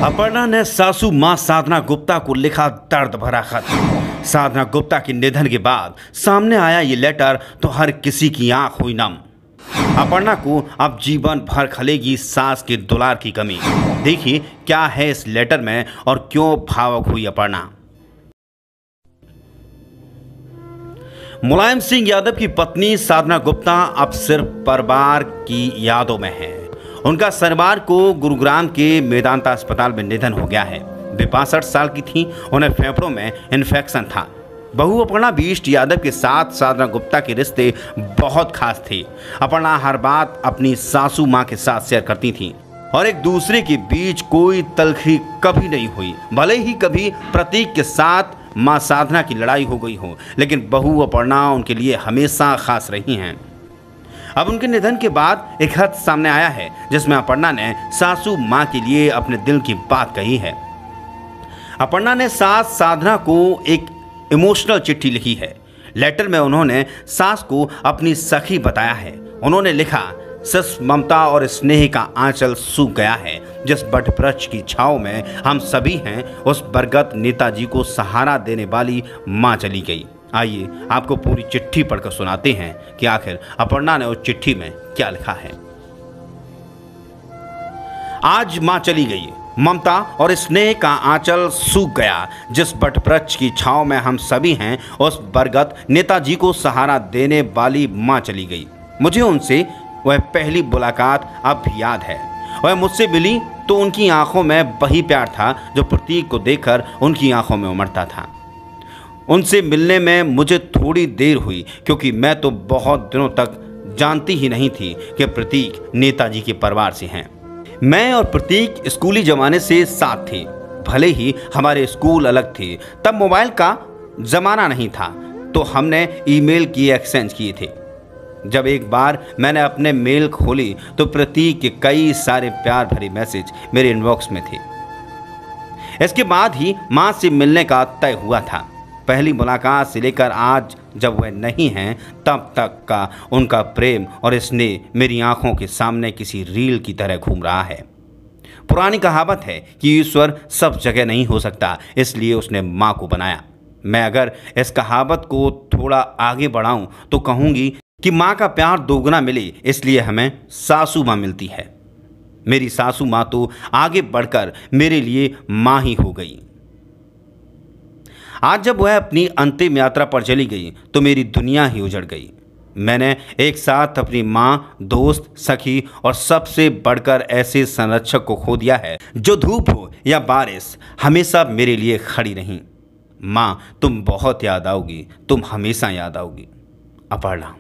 अपर्णा ने सासू मां साधना गुप्ता को लिखा दर्द भरा खत। साधना गुप्ता के निधन के बाद सामने आया ये लेटर तो हर किसी की आंख हुई नम। अपर्णा को अब जीवन भर खलेगी सास के दुलार की कमी। देखिए क्या है इस लेटर में और क्यों भावुक हुई अपर्णा। मुलायम सिंह यादव की पत्नी साधना गुप्ता अब सिर्फ परिवार की यादों में है। उनका शनिवार को गुरुग्राम के मेदांता अस्पताल में निधन हो गया है। वे 65 साल की थीं। उन्हें फेफड़ों में इन्फेक्शन था। बहू अपर्णा बीष्ट यादव के साथ साधना गुप्ता के रिश्ते बहुत खास थे। अपर्णा हर बात अपनी सासू मां के साथ शेयर करती थीं और एक दूसरे के बीच कोई तलखी कभी नहीं हुई। भले ही कभी प्रतीक के साथ मां साधना की लड़ाई हो गई हो, लेकिन बहू अपर्णा उनके लिए हमेशा खास रही हैं। अब उनके निधन के बाद एक खत सामने आया है जिसमें अपर्णा ने सासू मां के लिए अपने दिल की बात कही है। अपर्णा ने सास साधना को एक इमोशनल चिट्ठी लिखी है। लेटर में उन्होंने सास को अपनी सखी बताया है। उन्होंने लिखा, सस ममता और स्नेह का आंचल सूख गया है। जिस वटवृक्ष की छांव में हम सभी हैं, उस बरगद नेताजी को सहारा देने वाली मां चली गई। आइए आपको पूरी चिट्ठी पढ़कर सुनाते हैं कि आखिर अपर्णा ने उस चिट्ठी में क्या लिखा है। आज मां चली गई, ममता और स्नेह का आंचल सूख गया। जिस वटवृक्ष की छांव में हम सभी हैं, उस बरगद नेताजी को सहारा देने वाली मां चली गई। मुझे उनसे वह पहली मुलाकात अब भी याद है। वह मुझसे मिली तो उनकी आंखों में वही प्यार था जो प्रतीक को देखकर उनकी आंखों में उमड़ता था। उनसे मिलने में मुझे थोड़ी देर हुई, क्योंकि मैं तो बहुत दिनों तक जानती ही नहीं थी कि प्रतीक नेताजी के परिवार से हैं। मैं और प्रतीक स्कूली जमाने से साथ थे। भले ही हमारे स्कूल अलग थे, तब मोबाइल का जमाना नहीं था, तो हमने ईमेल की एक्सचेंज किए थे। जब एक बार मैंने अपने मेल खोली तो प्रतीक के कई सारे प्यार भरे मैसेज मेरे इनबॉक्स में थे। इसके बाद ही मां से मिलने का तय हुआ था। पहली मुलाकात से लेकर आज जब वह नहीं हैं, तब तक का उनका प्रेम और स्नेह मेरी आंखों के सामने किसी रील की तरह घूम रहा है। पुरानी कहावत है कि ईश्वर सब जगह नहीं हो सकता, इसलिए उसने मां को बनाया। मैं अगर इस कहावत को थोड़ा आगे बढ़ाऊं तो कहूंगी कि मां का प्यार दोगुना मिले, इसलिए हमें सासू मां मिलती है। मेरी सासू मां तो आगे बढ़कर मेरे लिए मां ही हो गई। आज जब वह अपनी अंतिम यात्रा पर चली गई तो मेरी दुनिया ही उजड़ गई। मैंने एक साथ अपनी मां, दोस्त, सखी और सबसे बढ़कर ऐसे संरक्षक को खो दिया है जो धूप हो या बारिश हमेशा मेरे लिए खड़ी रहीं। मां, तुम बहुत याद आओगी, तुम हमेशा याद आओगी। अपर्णा।